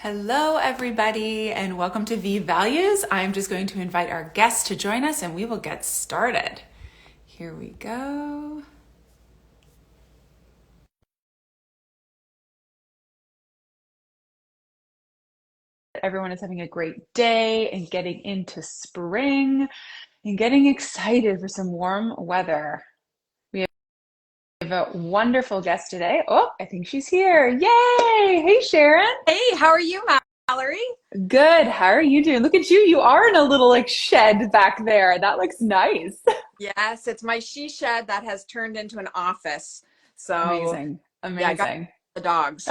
Hello, everybody, and welcome to Viive Values. I'm just going to invite our guests to join us and we will get started. Here we go. Everyone is having a great day and getting into spring and getting excited for some warm weather. We have a wonderful guest today. Oh, I think she's here. Yay! Hey, Sharon. Hey, how are you, Mallory? Good. How are you doing? Look at you. You are in a little shed back there. That looks nice. Yes, it's my she shed that has turned into an office. So, Amazing. yeah, I got Amazing. the dogs.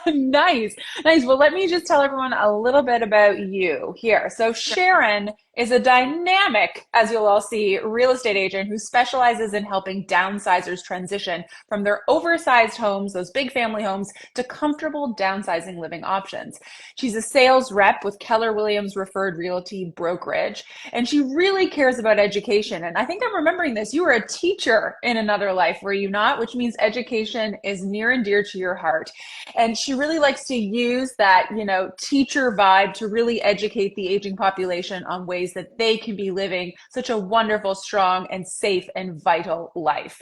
Nice. Nice. Well, let me just tell everyone a little bit about you here. So Sharon is a dynamic, as you'll all see, real estate agent who specializes in helping downsizers transition from their oversized homes, those big family homes, to comfortable downsizing living options. She's a sales rep with Keller Williams Referred Realty Brokerage, and she really cares about education. And I think I'm remembering this. You were a teacher in another life, were you not? Which means education is near and dear to your heart. And she really likes to use that, teacher vibe to really educate the aging population on ways that they can be living such a wonderful, strong, and safe and vital life.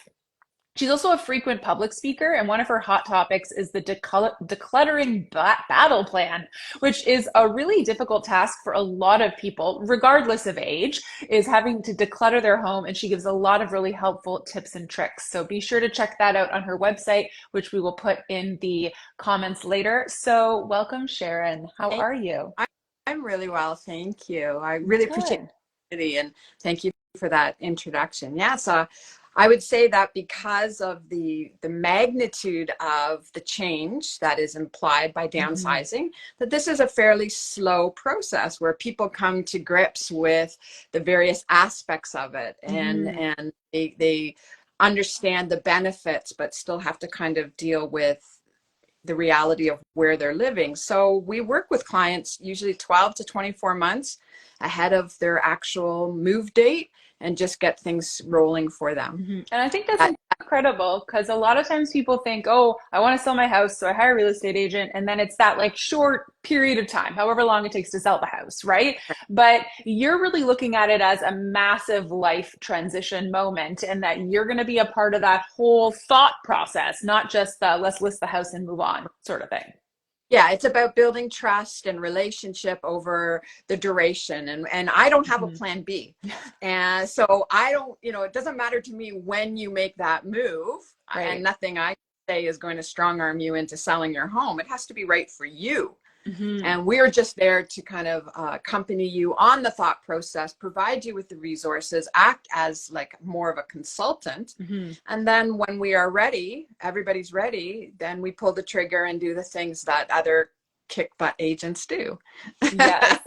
She's also a frequent public speaker, and one of her hot topics is the decluttering battle plan, which is a really difficult task for a lot of people, regardless of age, is having to declutter their home, and she gives a lot of really helpful tips and tricks. So be sure to check that out on her website, which we will put in the comments later. So welcome, Sharon. How Hey, are you? I- I'm really well, thank you. I really appreciate Good. it, and thank you for that introduction. Yeah, so I would say that because of the magnitude of the change that is implied by Mhm. downsizing, that this is a fairly slow process where people come to grips with the various aspects of it, and Mhm. and they understand the benefits, but still have to kind of deal with the reality of where they're living. So we work with clients usually 12 to 24 months ahead of their actual move date and just get things rolling for them. And I think that's That, incredible because a lot of times people think, oh, I want to sell my house, so I hire a real estate agent, and then it's that short period of time, however long it takes to sell the house, right? But you're really looking at it as a massive life transition moment, and that you're going to be a part of that whole thought process, not just the let's list the house and move on sort of thing. yeah, it's about building trust and relationship over the duration. And I don't have a Mhm. plan B. And so I don't, it doesn't matter to me when you make that move, and Right. nothing I say is going to strong arm you into selling your home. It has to be right for you. Hmm. And we're just there to kind of accompany you on the thought process, provide you with the resources, act as like more of a consultant. Hmm. And then when we are ready, everybody's ready, then we pull the trigger and do the things that other kick butt agents do. Yes.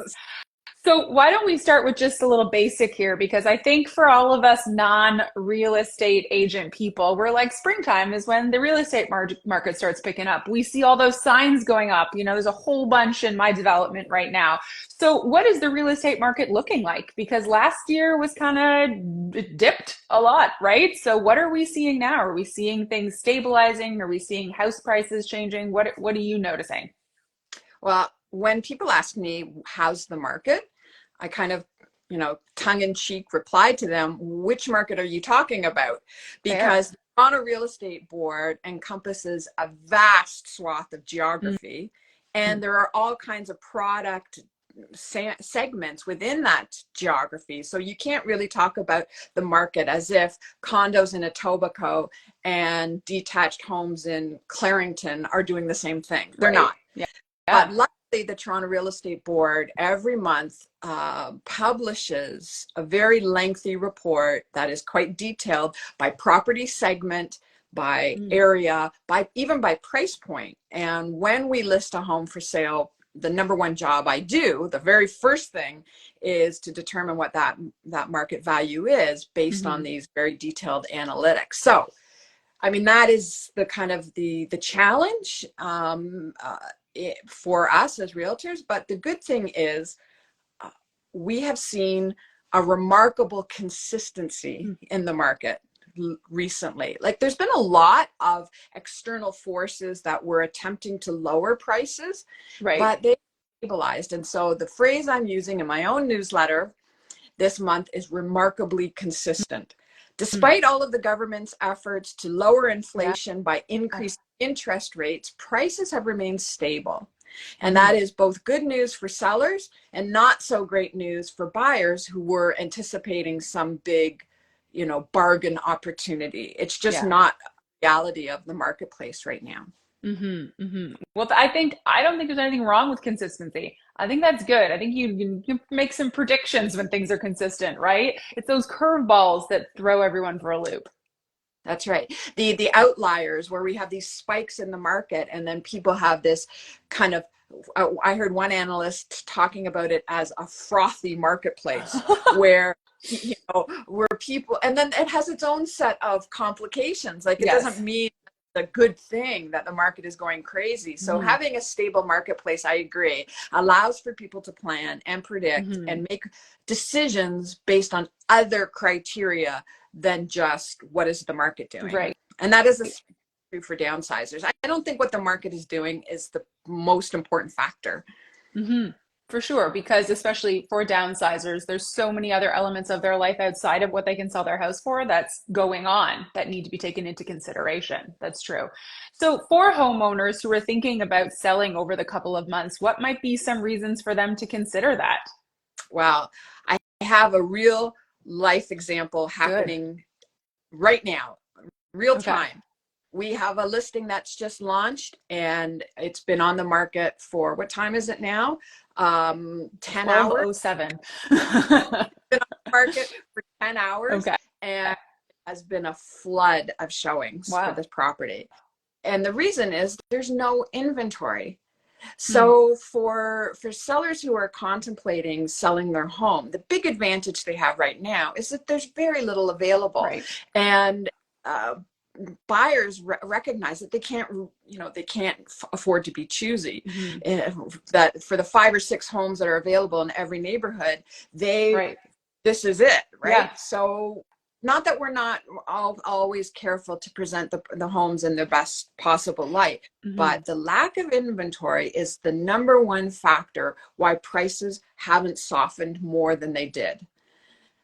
So why don't we start with just a little basic here? Because I think for all of us non-real estate agent people, we're like springtime is when the real estate market starts picking up. We see all those signs going up. There's a whole bunch in my development right now. So what is the real estate market looking like? Because last year was kind of it dipped a lot, right? So what are we seeing now? Are we seeing things stabilizing? Are we seeing house prices changing? What are you noticing? Well, when people ask me, how's the market? I kind of, tongue in cheek reply to them, which market are you talking about? Fair. Because the Toronto Real Estate Board encompasses a vast swath of geography, and there are all kinds of product segments within that geography. So you can't really talk about the market as if condos in Etobicoke and detached homes in Clarington are doing the same thing. They're Right. not. Yeah. But Yeah. luckily, the Toronto Real Estate Board every month publishes a very lengthy report that is quite detailed by property segment, by Mm. area, by even by price point. And when we list a home for sale, the number one job I do, the very first thing is to determine what that market value is based on Mhm. these very detailed analytics. So I mean, that is the kind of the challenge for us as realtors. But the good thing is uh, we have seen a remarkable consistency Mm. in the market recently. Like there's been a lot of external forces that were attempting to lower prices, Right. but they stabilized. And so the phrase I'm using in my own newsletter this month is remarkably consistent. Mm. Despite all of the government's efforts to lower Yeah. inflation by increasing interest rates, prices have remained stable. And Mm-hmm. that is both good news for sellers and not so great news for buyers who were anticipating some big, bargain opportunity. It's just Yeah. not a reality of the marketplace right now. Well, I don't think there's anything wrong with consistency. I think that's good. I think you make some predictions when things are consistent, right? It's those curveballs that throw everyone for a loop. That's right. The outliers where we have these spikes in the market and then people have this kind of, I heard one analyst talking about it as a frothy marketplace where where people, and then it has its own set of complications. Like it doesn't Yes. mean a good thing that the market is going crazy. So Hmm. having a stable marketplace, I agree, allows for people to plan and predict Hmm. and make decisions based on other criteria than just what is the market doing. Right. And that is true for downsizers. I don't think what the market is doing is the most important factor. Hmm. For sure, because especially for downsizers, there's so many other elements of their life outside of what they can sell their house for that's going on that need to be taken into consideration. That's true. So, for homeowners who are thinking about selling over the couple of months, what might be some reasons for them to consider that? Well, I have a real life example Good. happening right now, real Okay. time. We have a listing that's just launched and it's been on the market for, what time is it now? 10 hours. 1207. Been on the market for 10 hours Okay. and has been a flood of showings for Wow. this property. And the reason is there's no inventory. Hmm. So for sellers who are contemplating selling their home, the big advantage they have right now is that there's very little available. Right. And buyers recognize that they can't afford to be choosy. Hmm. That for the 5 or 6 homes that are available in every neighborhood, Right. this is it, right? Yeah. So not that we're not always careful to present the homes in the best possible light, Hmm. but the lack of inventory is the number one factor why prices haven't softened more than they did.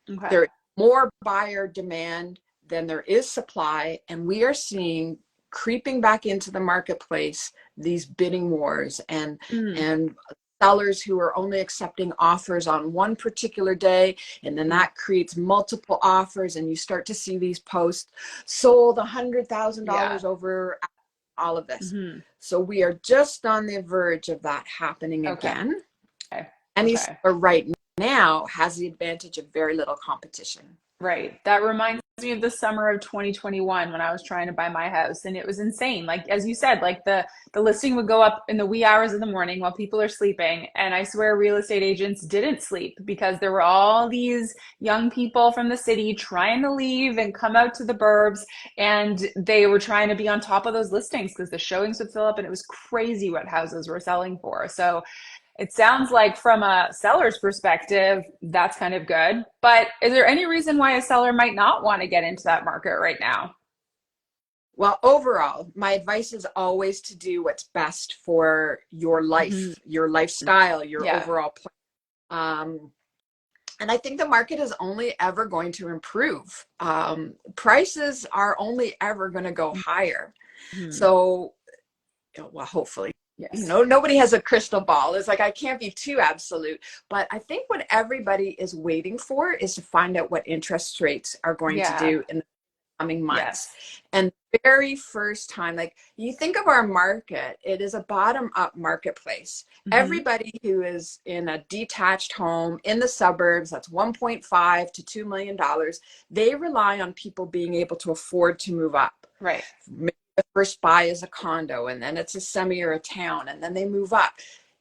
Okay. There is more buyer demand than there is supply, and we are seeing creeping back into the marketplace these bidding wars Mm. and sellers who are only accepting offers on one particular day, and then Mm. that creates multiple offers, and you start to see these posts sold Yeah. $100,000 over all of this. Hmm. So we are just on the verge of that happening Okay. again. Okay. Any Okay. seller right now has the advantage of very little competition. Right. That reminds me of the summer of 2021 when I was trying to buy my house, and it was insane. Like as you said, like the listing would go up in the wee hours of the morning while people are sleeping, and I swear real estate agents didn't sleep because there were all these young people from the city trying to leave and come out to the burbs, and they were trying to be on top of those listings because the showings would fill up, and it was crazy what houses were selling for. So it sounds like from a seller's perspective, that's kind of good. But is there any reason why a seller might not want to get into that market right now? Well, overall, my advice is always to do what's best for your Hmm. life, your lifestyle, your Yeah. overall plan. And I think the market is only ever going to improve. Prices are only ever going to go higher. Hmm. So, well, hopefully, Yes. nobody has a crystal ball. It's like I can't be too absolute, but I think what everybody is waiting for is to find out what interest rates are going to Yeah. do in coming months. Yes. And the very first time, like you think of our market, it is a bottom up marketplace. Hmm. Everybody who is in a detached home in the suburbs, that's 1.5 to $2 million, they rely on people being able to afford to move up. Right. Maybe the first buy is a condo, and then it's a semi or a town, and then they move up.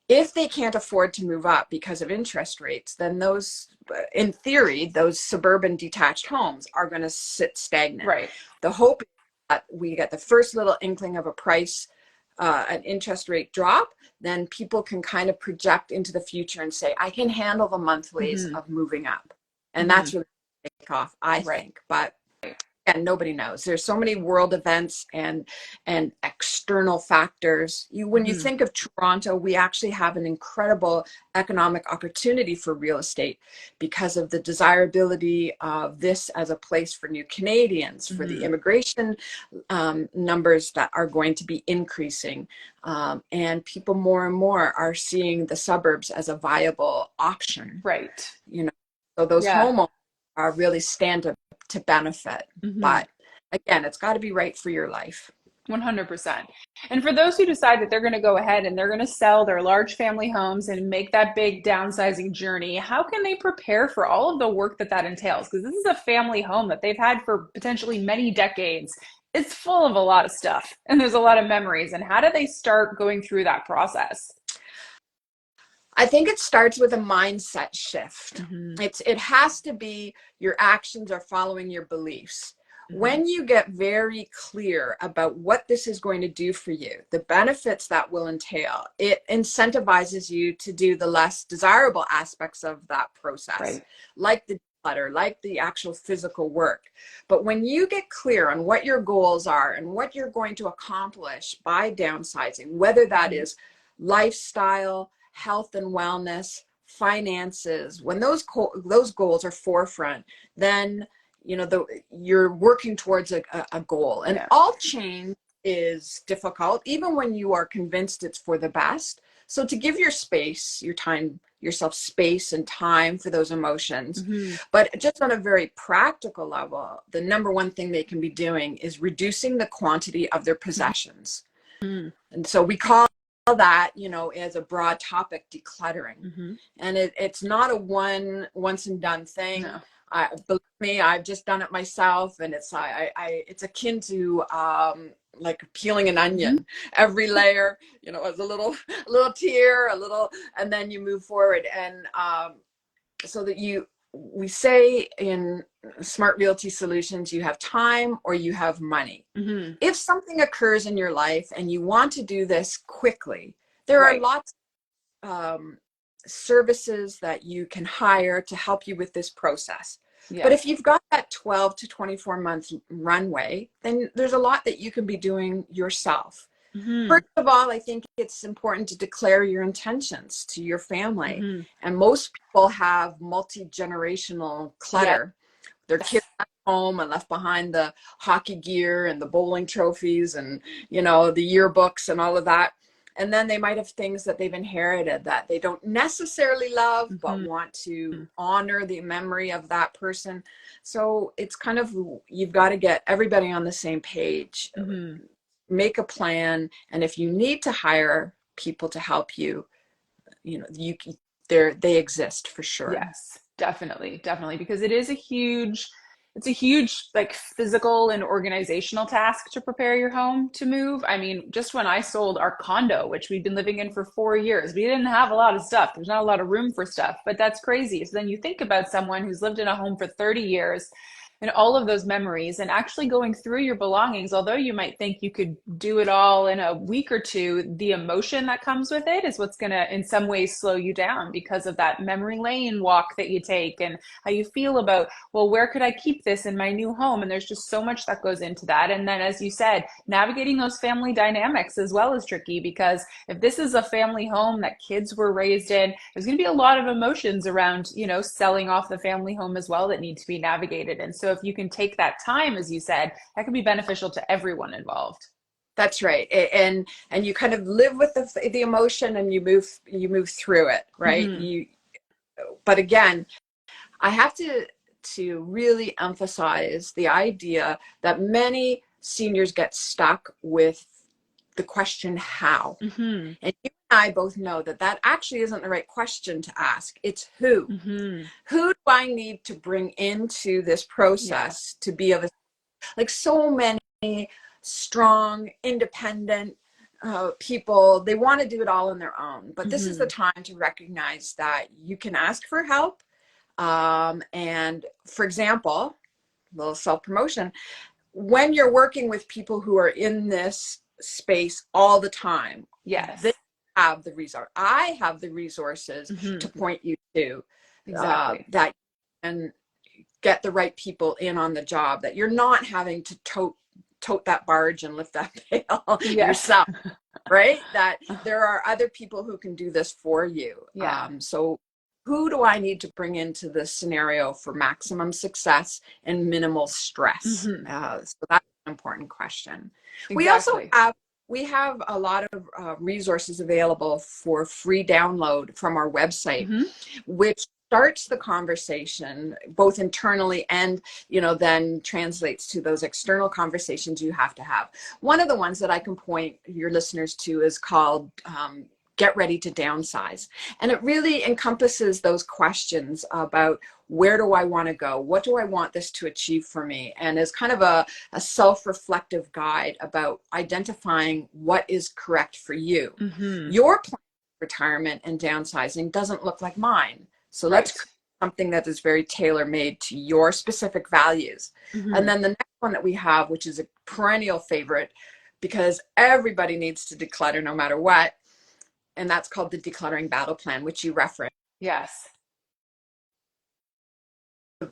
If they can't afford to move up because of interest rates, then those, in theory, those suburban detached homes are going to sit stagnant. Right. The hope is that we get the first little inkling of a price, an interest rate drop, then people can kind of project into the future and say, I can handle the monthlies Hmm. of moving up. And Hmm. that's really take off, I Right. think. But again, nobody knows. There's so many world events and external factors. When you think of Toronto, we actually have an incredible economic opportunity for real estate because of the desirability of this as a place for new Canadians, for the immigration numbers that are going to be increasing. And people more and more are seeing the suburbs as a viable option. Right. You know, so those Yeah. homeowners are really stand to benefit. But again, it's got to be right for your life. 100%. And for those who decide that they're going to go ahead and they're going to sell their large family homes and make that big downsizing journey, how can they prepare for all of the work that that entails? Because this is a family home that they've had for potentially many decades. It's full of a lot of stuff and there's a lot of memories. And how do they start going through that process? I think it starts with a mindset shift. It has to be your actions are following your beliefs. When you get very clear about what this is going to do for you, the benefits that will entail, it incentivizes you to do the less desirable aspects of that process, Right. like the declutter, like the actual physical work. But when you get clear on what your goals are and what you're going to accomplish by downsizing, whether that is lifestyle, health and wellness, finances, when those goals are forefront, then you're working towards a goal. And all change is difficult, even when you are convinced it's for the best. So to give yourself space and time for those emotions. But just on a very practical level, the number one thing they can be doing is reducing the quantity of their possessions. And so we call that, as a broad topic, decluttering. And it's not a once and done thing. No. Believe me, I've just done it myself, and it's it's akin to like peeling an onion. Every layer, is a little tear, and then you move forward. And so that we say in Smart Realty Solutions, you have time or you have money. If something occurs in your life and you want to do this quickly, there are lots of services that you can hire to help you with this process. But if you've got that 12 to 24 month runway, then there's a lot that you can be doing yourself. First of all, I think it's important to declare your intentions to your family. And most people have multi-generational clutter. Their kids at home and left behind the hockey gear and the bowling trophies and, the yearbooks and all of that. And then they might have things that they've inherited that they don't necessarily love, but want to honor the memory of that person. So it's kind of, you've got to get everybody on the same page, make a plan. And if you need to hire people to help you, they exist for sure. Yes, definitely, definitely, because it's a huge like physical and organizational task to prepare your home to move. I mean, just when I sold our condo, which we'd been living in for 4 years, we didn't have a lot of stuff. There's not a lot of room for stuff, but that's crazy. So then you think about someone who's lived in a home for 30 years and all of those memories and actually going through your belongings, although you might think you could do it all in a week or two, the emotion that comes with it is what's going to in some ways slow you down because of that memory lane walk that you take and how you feel about, well, where could I keep this in my new home? And there's just so much that goes into that. And then, as you said, navigating those family dynamics as well is tricky, because if this is a family home that kids were raised in, there's going to be a lot of emotions around, selling off the family home as well that need to be navigated. And so if you can take that time, as you said, that can be beneficial to everyone involved. That's right. And you kind of live with the emotion and you move through it, right? But again, I have to really emphasize the idea that many seniors get stuck with the question how. And you and I both know that actually isn't the right question to ask. It's who. Who do I need to bring into this process to be of like so many strong, independent people, they want to do it all on their own. But this is the time to recognize that you can ask for help. And for example, a little self-promotion, when you're working with people who are in this space all the time, they have the resource. I have the resources to point you to that, and get the right people in on the job, that you're not having to tote that barge and lift that pail Yes. yourself, right? That there are other people who can do this for you. Yeah. So who do I need to bring into this scenario for maximum success and minimal stress? Hmm. So that's an important question. We also Exactly. have a lot of resources available for free download from our website, Hmm. which starts the conversation both internally and, then translates to those external conversations you have to have. One of the ones that I can point your listeners to is called Get Ready to Downsize. And it really encompasses those questions about, where do I want to go? What do I want this to achieve for me? And is kind of a self-reflective guide about identifying what is correct for you. Hmm. Your plan for retirement and downsizing doesn't look like mine. So let's Right. create something that is very tailor-made to your specific values. And Hmm. then the next one that we have, which is a perennial favorite, because everybody needs to declutter no matter what, and that's called the Decluttering Battle Plan, which you referenced. Yes.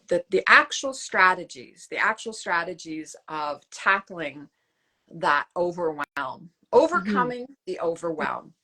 The actual strategies of tackling that Hmm. overcoming the overwhelm.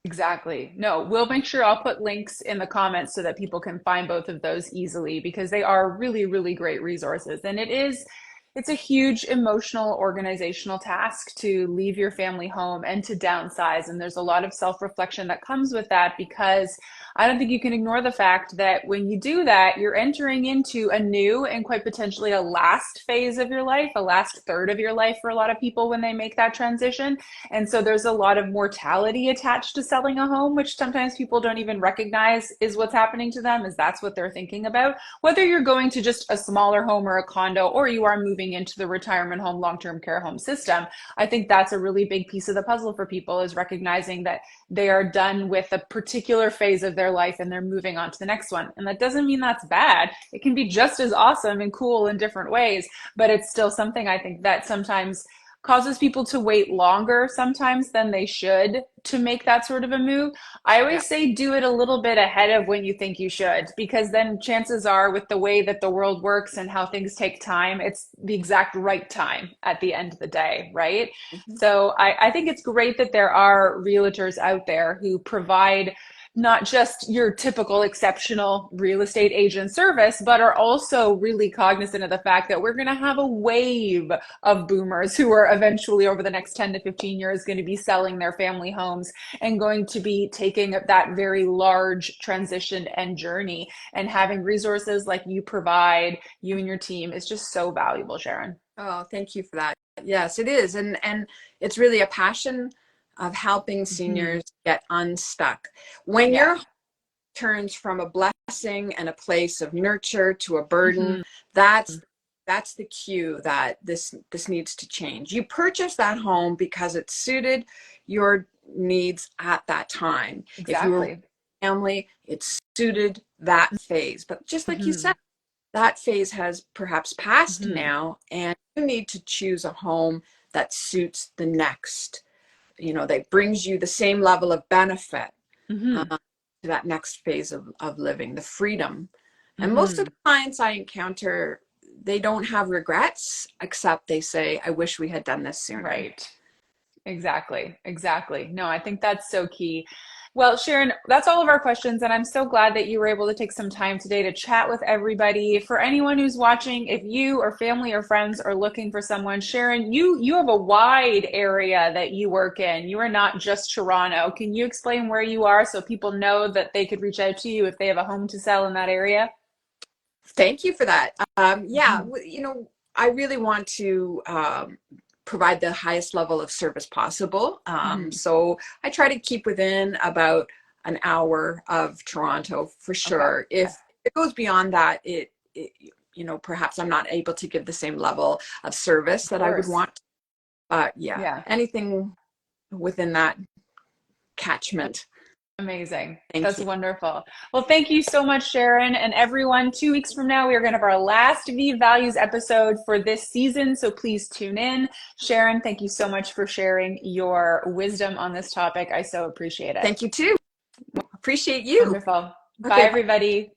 Exactly. No, we'll make sure I'll put links in the comments so that people can find both of those easily because they are really, really great resources. And it's a huge emotional, organizational task to leave your family home and to downsize. And there's a lot of self-reflection that comes with that because I don't think you can ignore the fact that when you do that, you're entering into a new and quite potentially a last phase of your life, a last third of your life for a lot of people when they make that transition. And so there's a lot of mortality attached to selling a home, which sometimes people don't even recognize is what's happening to them, is that's what they're thinking about. Whether you're going to just a smaller home or a condo, or you are moving into the retirement home, long-term care home system, I think that's a really big piece of the puzzle for people is recognizing that they are done with a particular phase of their life and they're moving on to the next one. And that doesn't mean that's bad. It can be just as awesome and cool in different ways, but it's still something I think that sometimes causes people to wait longer sometimes than they should to make that sort of a move. I Yeah. always say do it a little bit ahead of when you think you should, because then chances are, with the way that the world works and how things take time, it's the exact right time at the end of the day, right? Mhm. So I think it's great that there are realtors out there who provide not just your typical exceptional real estate agent service, but are also really cognizant of the fact that we're going to have a wave of boomers who are eventually over the next 10 to 15 years going to be selling their family homes and going to be taking that very large transition and journey. And having resources like you provide, you and your team, is just so valuable, Sharon. Oh, thank you for that. Yes, it is. And it's really a passion of helping Mm-hmm. seniors get unstuck. When Yeah. your home turns from a blessing and a place of nurture to a burden, Mm-hmm. that's that's the cue that this needs to change. You purchase that home because it suited your needs at that time. If you were with Exactly. a family, it suited that phase. But just like you Mm-hmm. said, that phase has perhaps passed Mm-hmm. now, and you need to choose a home that suits the next, that brings you the same level of benefit Mm-hmm. to that next phase of living, the freedom. And most of Mm-hmm. the clients I encounter, they don't have regrets, except they say, I wish we had done this sooner. Right. Exactly. Exactly. No, I think that's so key. Well, Sharon, that's all of our questions, and I'm so glad that you were able to take some time today to chat with everybody. For anyone who's watching, if you or family or friends are looking for someone, Sharon, you have a wide area that you work in. You are not just Toronto. Can you explain where you are so people know that they could reach out to you if they have a home to sell in that area? Thank you for that. Yeah, Mhm. I really want to provide the highest level of service possible. Mhm. So I try to keep within about an hour of Toronto for Okay. sure. If it goes beyond that, perhaps I'm not able to give the same level of service Of that I would course. want. But yeah, Yeah. anything within that catchment. Amazing. Thank That's you. wonderful. Well, thank you so much, Sharon. And everyone, 2 weeks from now, we are going to have our last Viive Values episode for this season. So please tune in. Sharon, thank you so much for sharing your wisdom on this topic. I so appreciate it. Thank you too. Appreciate you. Wonderful. Bye, Okay. everybody.